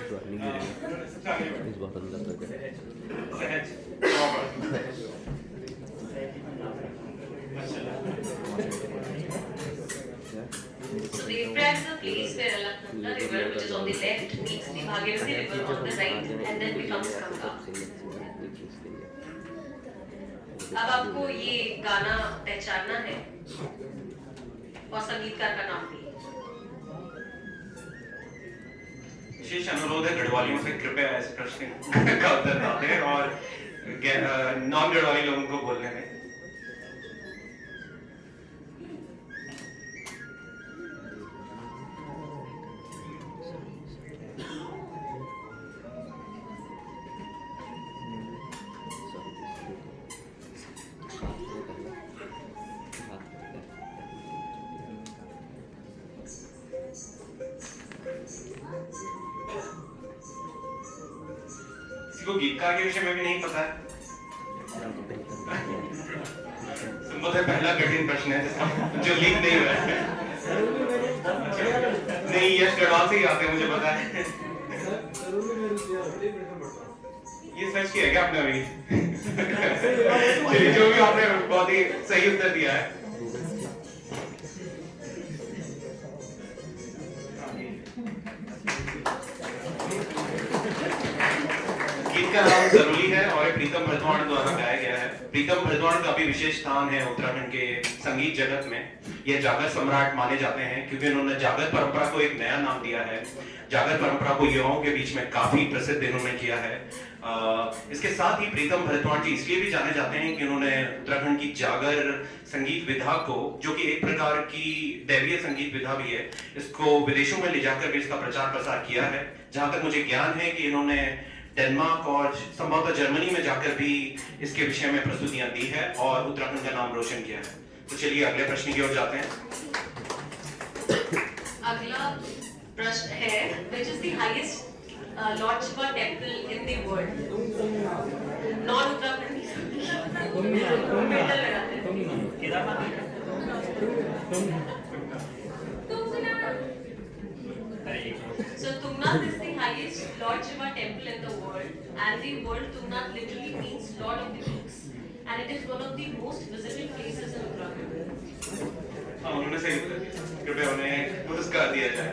इस बार अंदर तक So the Efrat is a place where Alaknanda river, which is on the left, meets the Bhagirathi river on the right, and then becomes Ganga. अब आपको ये गाना पहचानना है और संगीतकार का नाम भी। विशेष अनुरोध है गढ़वालियों से कृपया इस प्रश्न का उत्तर ना दें और नॉन गढ़वाली लोगों को बोलने दें। किसी को गीतकार के विषय में भी नहीं पता है? संभवतः पहला कठिन प्रश्न है जिसका जो लीक नहीं हुआ है। नहीं, यश गढ़वाल से ही आते हैं, मुझे पता है। ये सर्च किया क्या आपने अभी? चलिए, जो भी आपने बहुत ही सही उत्तर दिया है। गीत का नाम जरूरी है और प्रीतम भरद्वाज द्वारा गाया गया है। प्रीतम भरद्वाज का भी विशेष स्थान है उत्तराखंड के संगीत जगत में। ये जागर सम्राट माने जाते हैं क्योंकि उन्होंने जागर परंपरा को एक नया नाम दिया है। जागर परंपरा को युवाओं के बीच में काफी प्रसिद्ध इन्होंने किया है। इसके साथ ही प्रीतम भरद्वाज जी इसलिए भी जाने जाते हैं कि उन्होंने उत्तराखंड की जागर संगीत विधा को, जो कि एक प्रकार की दैवीय संगीत विधा भी है, इसको विदेशों में ले जाकर भी इसका प्रचार प्रसार किया है। जहां तक मुझे ज्ञान है कि इन्होंने डेनमार्क और संभवतः जर्मनी में जाकर भी इसके विषय में प्रस्तुतियां दी है और उत्तराखंड का नाम रोशन किया है। तो चलिए अगले प्रश्न की ओर जाते हैं। अगला प्रश्न है, which is the highest Lord Shiva temple in the world? Non Uttarakhandi So Tungnath is the highest Lord Shiva temple in the world, and the word Tungnath literally means Lord of the Peaks, and it is one of the most visited places in Uttarakhand. हाँ, उन्होंने सही उत्तर दिया। कृपया उन्हें पुरस्कार दिया जाए।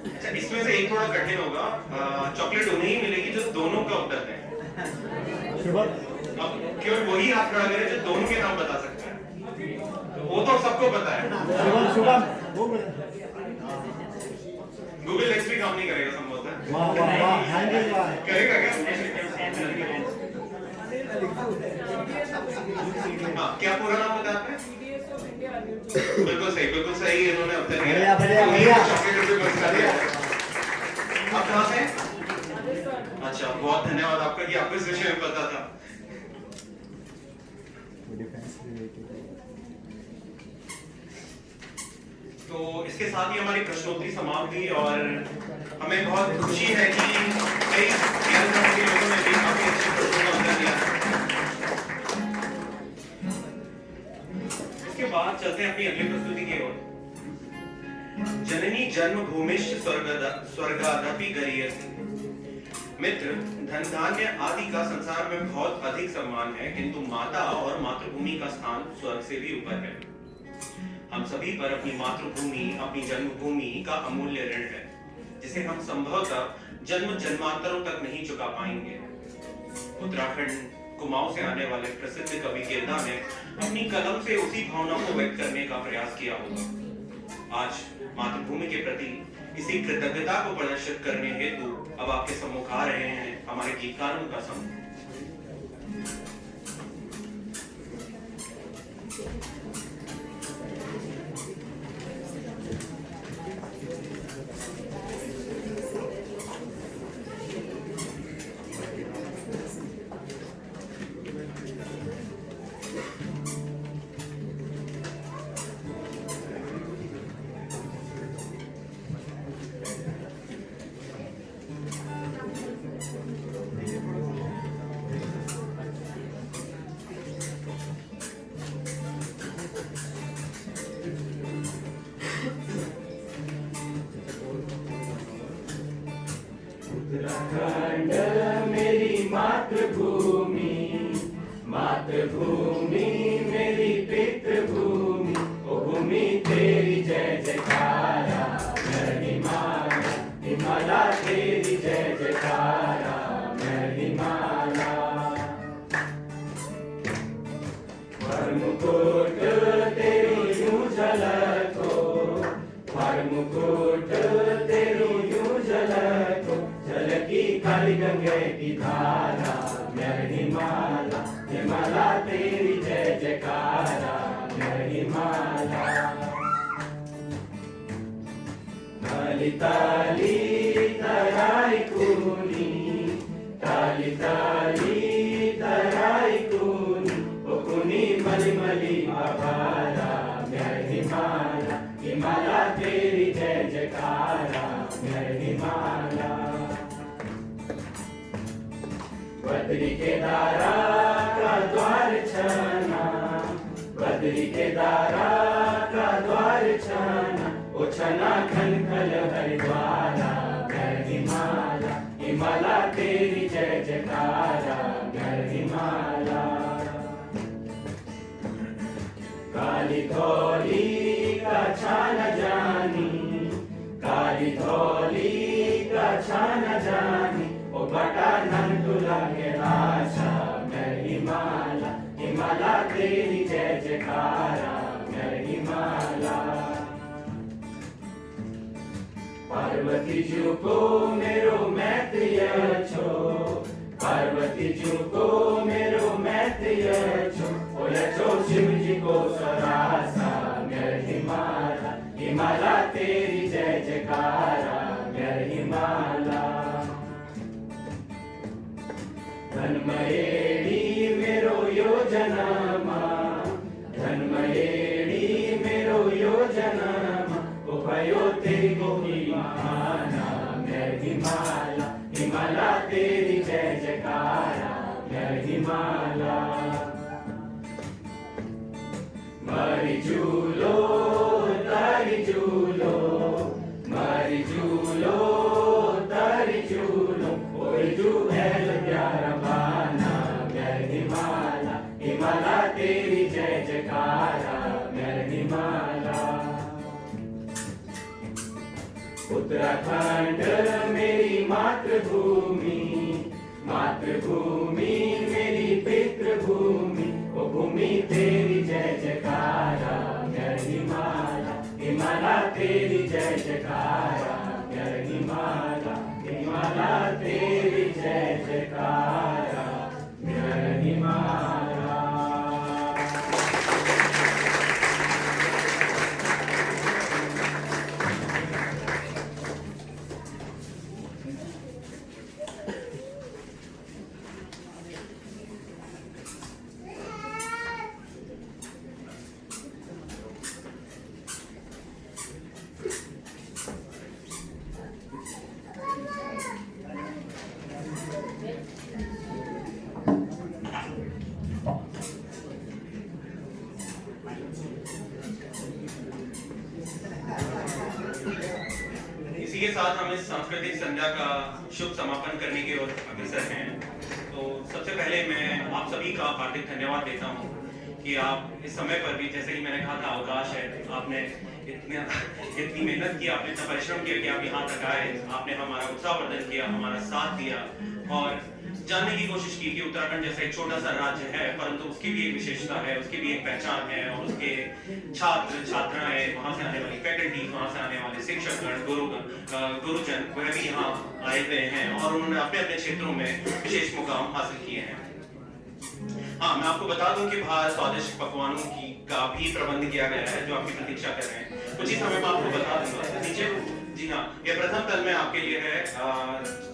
अच्छा, इसमें से एक थोड़ा कठिन होगा। चॉकलेट उन्हें ही मिलेगी जो दोनों का उत्तर दें। अब केवल वही हाथ खड़ा करे जो दोनों के नाम बता सकता है। वो तो सबको पता है। गूगल लेंस भी काम नहीं करेगा संभवतः। करेगा क्या? हाँ, क्या पूरा नाम बता आपने? बिल्कुल सही इन्होंने उत्तर दिया। चॉकलेट भी पुरस्कार दिया। आप कहाँ से? अच्छा, बहुत धन्यवाद आपका कि आपको इस विषय में पता था। तो इसके साथ ही हमारी प्रश्नोत्तरी समाप्त हुई और हमें बहुत खुशी है कि कई ज्ञानवर्धक लोगों ने भी काफी अच्छे प्रश्नों का उत्तर दिया। इसके बाद चलते हैं अपनी अगली प्रस्तुति की ओर। जननी जन्मभूमिश्च स्वर्गादपि गरीयसी। मित्र, धन धान्य आदि का संसार में बहुत अधिक सम्मान है, किंतु माता और मातृभूमि का स्थान स्वर्ग से भी ऊपर है। हम सभी पर अपनी मातृभूमि, अपनी जन्मभूमि का अमूल्य ऋण है, जिसे हम संभवतः जन्म जन्मांतरों तक नहीं चुका पाएंगे। उत्तराखंड कुमाऊं से आने वाले प्रसिद्ध कवि गिरधा ने अपनी कलम से उसी भावना को व्यक्त करने का प्रयास किया होगा। आज मातृभूमि के प्रति इसी कृतज्ञता को प्रदर्शित करने हेतु अब आपके सम्मुख आ रहे हैं हमारे गीतकारों का समूह। मातृभूमि, मातृभूमि मेरी पितृभूमि, ओ भूमि तेरी जय जयकारा, मैं हिमालय, हिमालय तेरी जय जयकारा, मैं हिमालय। मुकुट तेरी यूं झलको, मुकुट तेरी यूं झलको, झलकी काली गंगे की धारा, मैं हिमालय, हिमालय तेरी जय जयकारा, मैं हिमालय। ताली ताली तराई कूनी, ताली ताली तराई कूनी, ओ कुनी मली मली आभारा, मैं हिमालय, हिमालय तेरी जय जयकारा, मैं हिमालय। बद्री केदारा का द्वार छाना, बद्री केदारा का द्वार छाना, ओ छना खन खल हरिद्वारा, मैं हिमालय, हिमालय तेरी जय जयकारा, मैं हिमालय। काली धौली का छाना जानी, काली धौली का छाना जानी, ओ बटा नंदुला के आशा, मैं हिमालय, हिमालय तेरी जय जयकारा, मैं हिमालय। पार्वती जी को मेरो मैत्रिय छो, पार्वती जी को मेरो मैत्रिय छो, ओ यछो शिव जी को सरासा, मैं हिमालय, हिमालय तेरी जय जयकारा, मैं हिमालय। धनमयेड़ी मेरो योजनमा, धनमयेड़ी मेरो योजनमा, ओ भयो तेरी गोपी महाना, मैं हिमालय, हिमालय तेरी जय जयकारा, मैं हिमालय। मारी झूलो तारी झूलो, मारी झूलो तारी झूलो, ओए झूल प्यारा बाना, मैं हिमालय, हिमालय तेरी जय जयकारा, मैं हिमालय। उत्तराखंड मेरी मातृभूमि, मातृभूमि मेरी पितृभूमि, ओ भूमि तेरी जय जयकारा, मैं हिमालय, हिमालय तेरी जय जयकारा, मैं हिमालय, हिमालय तेरी जय जयकारा, मैं हिमालय। इसी के साथ हम इस सांस्कृतिक संध्या का शुभ समापन करने की ओर अग्रसर हैं। तो सबसे पहले मैं आप सभी का हार्दिक धन्यवाद देता हूं कि आप इस समय पर भी, जैसे कि मैंने कहा था, अवकाश है, आपने इतनी मेहनत की, आपने इतना परिश्रम किया कि आप यहाँ तक आए, आपने हमारा उत्साहवर्धन किया, हमारा साथ दिया और जानने की कोशिश की कि उत्तराखंड जैसा एक छोटा सा राज्य है, परंतु उसकी भी एक विशेषता है, उसकी भी एक पहचान है और उसके छात्र छात्राएं, वहां से आने वाली फैकल्टी, वहां से आने वाले शिक्षकगण, गुरुजन वह भी यहाँ आए हुए हैं और उन्होंने अपने अपने क्षेत्रों में विशेष मुकाम हासिल किए हैं। हाँ, मैं आपको बता दूं कि बाहर स्वादिष्ट पकवानों का भी प्रबंध किया गया है जो आपकी प्रतीक्षा कर रहे हैं। कुछ ही समय में आपको बता दूंगा। नीचे, जी हाँ, ये प्रथम तल में आपके लिए है,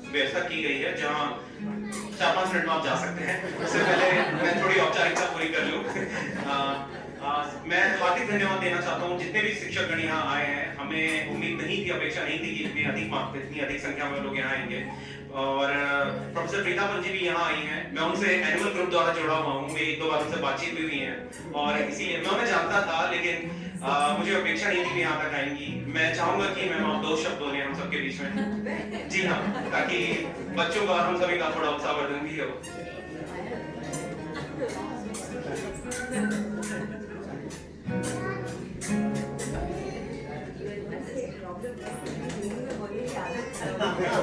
व्यवस्था की गई है जहाँ 4-5 मिनट में आप जा सकते हैं। उससे पहले मैं थोड़ी औपचारिकता पूरी कर लूँ। मैं हार्दिक धन्यवाद देना चाहता हूँ जितने भी शिक्षकगण यहाँ आए हैं। हमें उम्मीद नहीं थी, अपेक्षा नहीं थी कि इतनी अधिक संख्या में लोग यहाँ आएंगे। और प्रोफेसर प्रीतापन जी भी यहाँ आई हैं। मैं उनसे एनुअल ग्रुप द्वारा जुड़ा हुआ हूँ, मेरी एक दो बार उनसे बातचीत भी हुई है और इसीलिए मैं उन्हें जानता था, लेकिन मुझे अपेक्षा नहीं थी कि यहाँ तक आएंगी। मैं चाहूंगा कि मैम आप 2 शब्द बोलें हम सबके बीच में। जी हाँ, ताकि बच्चों का, हम सभी का थोड़ा उत्साहवर्धन भी हो।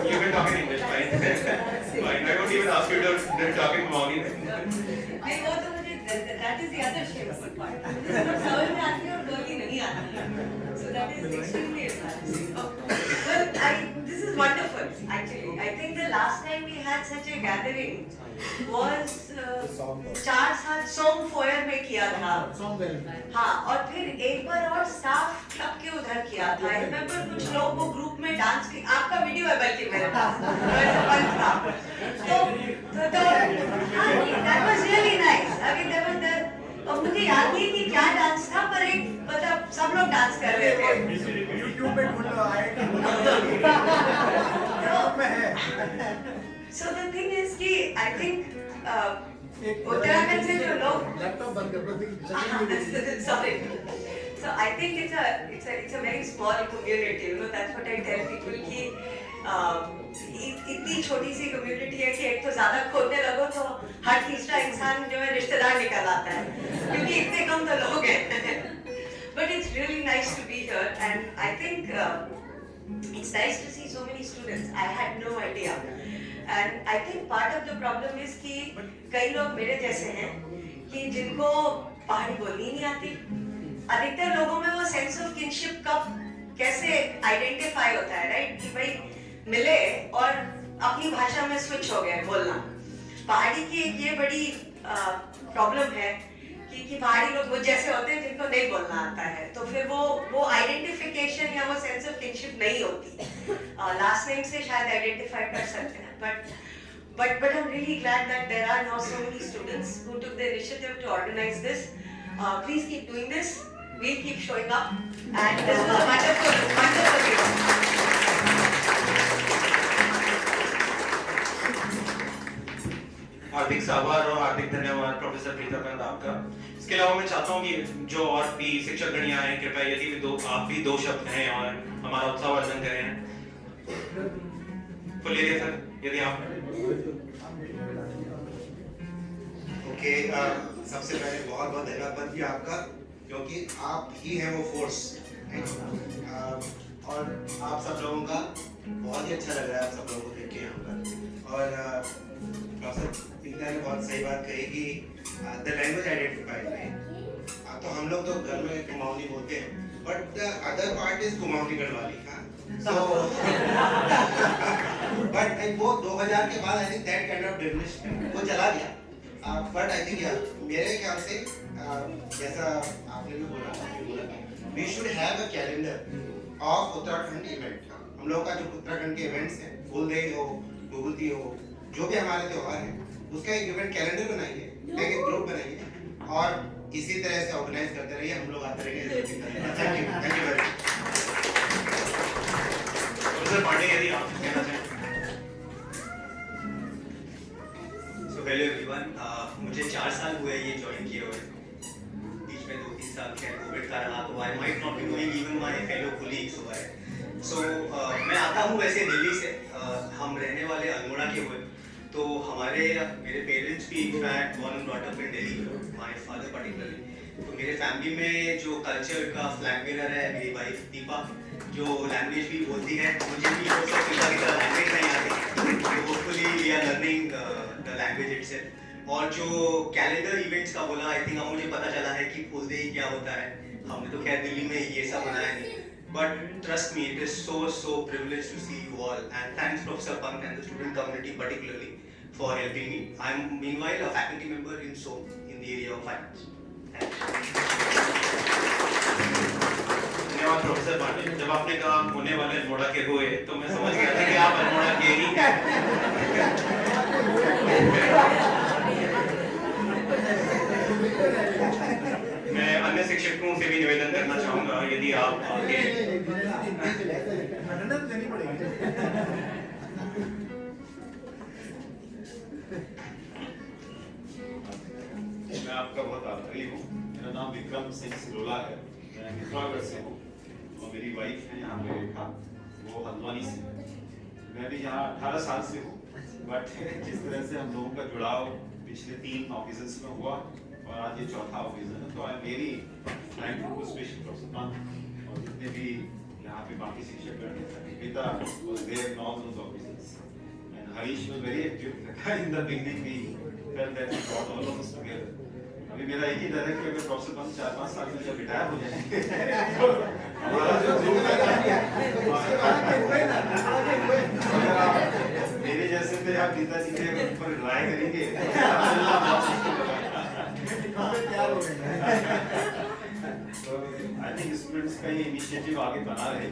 You can talk in English, fine. Fine. I won't even ask you to talk in Mongolian. नहीं वो तो मुझे that is the other shameful part. समझ में आती है और बोली नहीं आती. So that is extremely embarrassing. Well, this is wonderful actually. I think the last time we had such a gathering was 4 साल सोम फोयर में किया था. हाँ, और फिर एक बार और स्टाफ क्लब के उधर किया था. I remember कुछ लोग वो ग्रुप में डांस की, आपका वीडियो है बल्कि मेरे पास. तो that was really nice. I mean there was the, और मुझे याद नहीं कि क्या डांस था, पर एक मतलब सब लोग डांस कर रहे थे. YouTube पे ढूंढ लो, आएगा. So the thing is कि I think उत्तराखंड से जो लोग लैपटॉप बंद कर. sorry. So I think it's a very small community. You know, that's what I tell people कि इतनी छोटी सी कम्युनिटी है कि एक तो ज्यादा खोदने लगो तो हर तीसरा इंसान जो है रिश्तेदार निकल आता है, क्योंकि इतने कम तो लोग हैं. But it's really nice to be here, and I think it's nice to see so many students. I had no idea, and I think part of the problem is कि कई लोग मेरे जैसे हैं कि जिनको पहाड़ी बोलनी नहीं आती. अधिकतर लोगों में वो सेंस ऑफ किनशिप कब कैसे आइडेंटिफाई होता है, राइट, कि भाई मिले और अपनी भाषा में स्विच हो गए बोलना. पहाड़ी की एक ये बड़ी प्रॉब्लम है कि पहाड़ी लोग वो जैसे होते हैं जिनको नहीं बोलना आता है, तो फिर वो आइडेंटिफिकेशन या वो सेंस ऑफ किनशिप नहीं होती. लास्ट नेम से शायद आइडेंटिफाई कर सकते हैं, but I'm really glad that there are now so many students who took the initiative to organize this. Please keep doing this. We'll keep showing up, and this was a wonderful event. हार्दिक आभार और हार्दिक धन्यवाद professor प्रीतापन आपका. इसके अलावा मैं चाहता हूँ कि जो और भी शिक्षकगण यहाँ हैं, कृपया यदि भी आप भी 2 शब्द हैं और हमारा उत्साहवर्धन करें. बोलिए सर, यदि आप. ओके, सबसे पहले बहुत बहुत धन्यवाद भी आपका, क्योंकि आप ही हैं वो फोर्स. और आप सब लोगों का बहुत ही अच्छा लग रहा है, आप सब लोगों को देख के यहाँ पर. और प्रोफेसर पीता ने बहुत सही बात कही कि द लैंग्वेज आइडेंटिफाइड, राइट. तो हम लोग तो घर में कुमाऊनी बोलते हैं, but the other part is Kumaoni Garhwali. But वो 2000 के बाद आई think that kind of diminished, वो चला गया. बट आई थिंक मेरे ख्याल से जैसा आपने भी बोला, we should have a calendar of Uttarakhand event. हम लोग का जो उत्तराखंड के इवेंट्स हैं, फुलदेई हो, गुगुलती हो, जो भी हमारे त्योहार हैं, उसका एक इवेंट कैलेंडर बनाइए, एक ग्रुप बनाइए और इसी तरह से ऑर्गेनाइज करते रहिए. हम लोग आते रहेंगे. Thank you very much. Professor Pandey, यदि आप कहना चाहें. So hello everyone. मुझे 4 साल हुए ये ज्वाइन किए हुए. बीच में 2-3 साल क्या कोविड का रहा, तो I might not be knowing even my fellow colleagues over it. So मैं आता हूँ वैसे दिल्ली से. हम रहने वाले अल्मोड़ा के हुए, तो मेरे पेरेंट्स भी in fact born and brought up in Delhi, my father particularly. तो मेरे फैमिली में जो कल्चर का फ्लैग बेरर है मेरी वाइफ दीपा, जो लैंग्वेज भी बोलती है. मुझे भी वो सब दीपा की तरह लैंग्वेज नहीं आती, तो hopefully we are learning the language itself. और जो कैलेंडर इवेंट्स का बोला, आई थिंक मुझे पता चला है कि फुलदेई क्या होता है. हमने तो खैर दिल्ली में ये सब बनाया नहीं, but trust me, it is so privileged to see you all, and thanks Professor Pant and the student community particularly for helping me. I am meanwhile a faculty member in SOAP in the area of finance. धन्यवाद professor Pandey. जब आपने कहा होने वाले अल्मोड़ा के हुए, तो मैं समझ गया था कि आप अल्मोड़ा के ही हैं. मैं अन्य शिक्षकों से भी निवेदन करना चाहूंगा, यदि आप आगे अटेंडेंस देनी पड़ेगी। मैं आपका बहुत आभारी हूँ। मेरा नाम विक्रम सिंह सिरोला है, मैं मित्रागढ़ से हूँ और मेरी वाइफ है यहाँ पे रेखा, वो हल्द्वानी से। मैं भी यहाँ 18 साल से हूँ, बट जिस तरह से हम लोगों का जुड़ाव पिछले 3 ऑफिसर्स में हुआ और आज ये चौथा ऑफिसर है, तो I am very thankful to special professor और जितने भी यहाँ पे बाकी शिक्षकगण हैं। Nikita was there in all those offices and Harish was very active. In the beginning we felt that we brought all of us together. अभी मेरा एक ही डर है कि अगर प्रोफेसर बन 4-5 साल में जब रिटायर हो जाएंगे तो हमारा जो मेरे जैसे थे आप गीता जी के ऊपर रिलाय करेंगे तो आई थिंक स्टूडेंट्स का ये इनिशिएटिव आगे बना रहे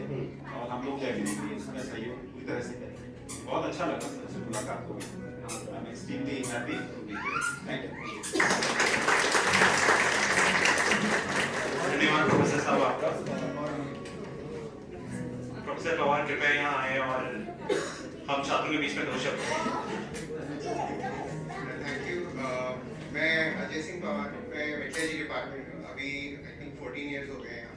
और हम लोग डेफिनेटली इसमें सहयोग पूरी तरह से करेंगे। बहुत अच्छा लगा सबसे मुलाकात हुई। I am extremely happy to be here. Thank you. धन्यवाद प्रोफेसर साहब आपका। प्रोफेसर पवार कृपया यहाँ आए और हम छात्रों के बीच में 2 शब्द। Thank you. मैं अजय सिंह पवार, मैं मेट्रोलॉजी डिपार्टमेंट में अभी आई थिंक 14 इयर्स हो गए यहाँ।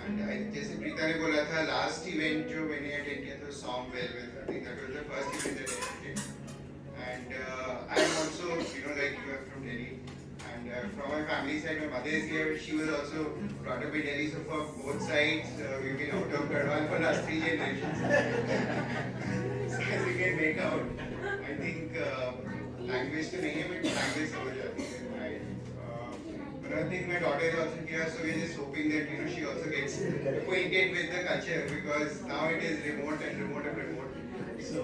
एंड जैसे प्रीता ने बोला था, लास्ट इवेंट जो मैंने अटेंड किया था song well with, I think that was the first event that I attended. And I am also you know like you are from Delhi and from my family side my mother is here. She was also brought up in Delhi, so for both sides we've been out of Garhwal for last 3 generations. So as you can make out, I think language to nahi hai but language samajh aati hai. But I think my daughter is also here, so we're just hoping that you know she also gets acquainted with the culture, because now it is remote and remote and remote. So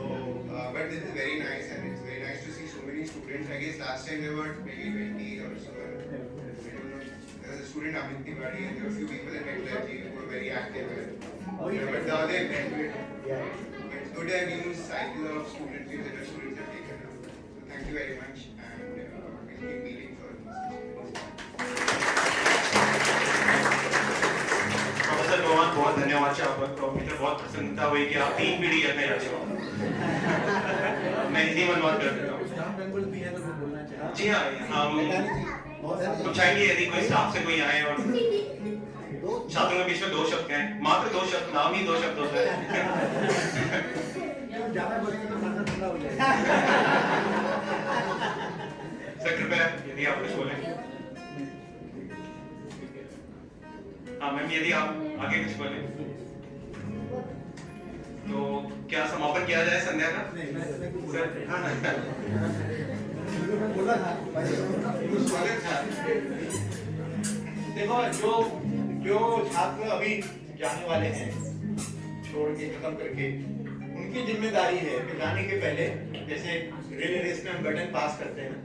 but this is very nice and it's very nice to see so many students. I guess last time there were maybe 20 or so. I don't know. There was a student Amit Tiwari and there were a few people in metallurgy who were very active. But now they it's good and new cycle of students that the students have taken up. So thank you very much and we'll keep meeting for professor Pawar बहुत धन्यवाद आपका। तो मुझे बहुत प्रसन्नता हुई कि आप 3 पीढ़ी अपने रचे हो। मैं हिंदी में अनुवाद कर देता हूँ। जी हाँ, हम पूछाएंगे यदि कोई स्टाफ से कोई आए और छात्रों के बीच में 2 शब्द कहें, मात्र 2 शब्द, नाम ही 2 शब्द होता है। सर कृपया यदि आप कुछ बोलें। हाँ मैम, यदि आप आगे कुछ बोले तो क्या समापन किया जाए संध्या का? देखो, जो छात्र अभी जाने वाले हैं छोड़ के खत्म करके, उनकी जिम्मेदारी है कि जाने के पहले जैसे रिले रेस में हम बटन पास करते हैं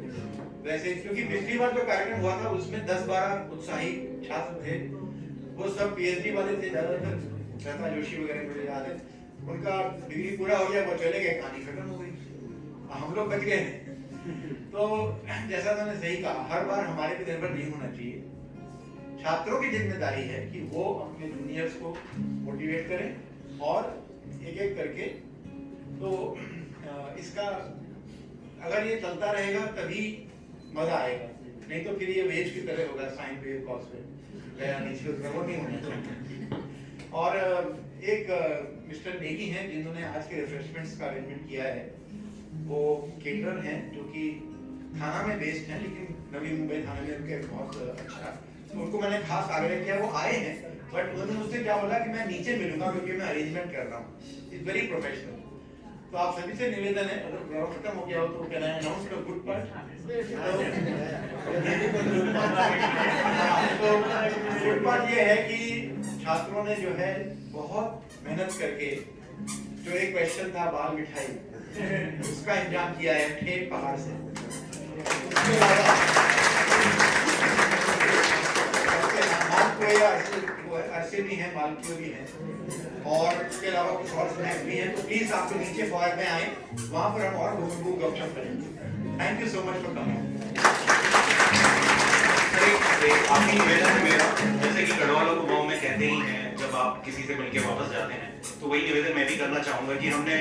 वैसे, क्योंकि पिछली बार जो कार्यक्रम हुआ था उसमें 10-12 उत्साही छात्र थे, वो सब पीएचडी वाले थे ज्यादातर, श्वेता जोशी वगैरह मुझे याद है। उनका डिग्री पूरा हो गया, वो चले गए, कहानी खत्म हो गई, हम लोग बच गए। तो जैसा मैंने सही कहा, हर बार हमारे पे निर्भर नहीं होना चाहिए। छात्रों की जिम्मेदारी है कि वो अपने जूनियर्स को मोटिवेट करें और एक-एक करके, तो इसका अगर ये चलता रहेगा तभी मजा आएगा, नहीं तो फिर ये वेज की तरह होगा, साइन पे कॉस पे गया नीचे, वो नहीं होना चाहिए। और एक मिस्टर नेगी हैं जिन्होंने आज के रिफ्रेशमेंट्स का अरेंजमेंट किया है, वो केटरर हैं जो कि थाना में बेस्ड हैं, लेकिन नवी मुंबई थाने में उनके बहुत अच्छा, तो उनको मैंने खास आग्रह किया, वो आए हैं, बट उन्होंने मुझसे क्या बोला कि मैं नीचे मिलूंगा क्योंकि मैं अरेंजमेंट कर रहा हूँ। It's very professional. तो आप सभी से निवेदन है, अगर प्रोग्राम खत्म हो गया हो तो can I announce the good part? तो गुड पार्ट ये है कि छात्रों ने जो है बहुत मेहनत करके, जो एक क्वेश्चन था बाल मिठाई, उसका इंतजाम किया है ठेक पहाड़ से। अरसे भी हैं, मालपुए भी हैं, और उसके अलावा कुछ और स्नैक्स भी हैं। तो प्लीज आप लोग नीचे फॉयर में आए, वहां पर हम और गपशप करेंगे। Thank you so much for coming. से आपकी निवेदन है मेरा, जैसे कि गढ़वालों को गाँव में कहते ही हैं जब आप किसी से मिलके वापस जाते हैं, तो वही निवेदन मैं भी करना चाहूंगा कि हमने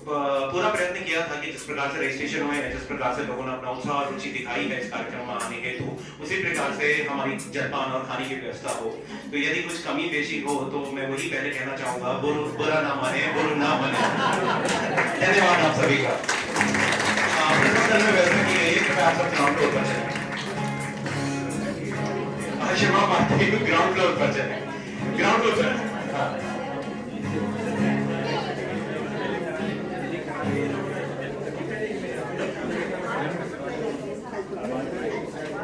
पूरा प्रयत्न किया था कि जिस प्रकार से रजिस्ट्रेशन हुए हैं, जिस प्रकार से लोगों ने अपना उत्साह और रुचि दिखाई है इस कार्यक्रम में आने हेतु, उसी प्रकार से हमारी जलपान और खाने की व्यवस्था हो। तो यदि कुछ कमी पेशी हो तो मैं वही पहले कहना चाहूंगा, बुरा ना माने, बुरा ना माने। धन्यवाद आप सभी का। प्रश्नोत्तर में व्यवस्था की गई है, कृपया आप सब ग्राउंड फ्लोर पर चलें। क्षमा मांगते हैं, ग्राउंड फ्लोर पर चलें, ग्राउंड फ्लोर पर।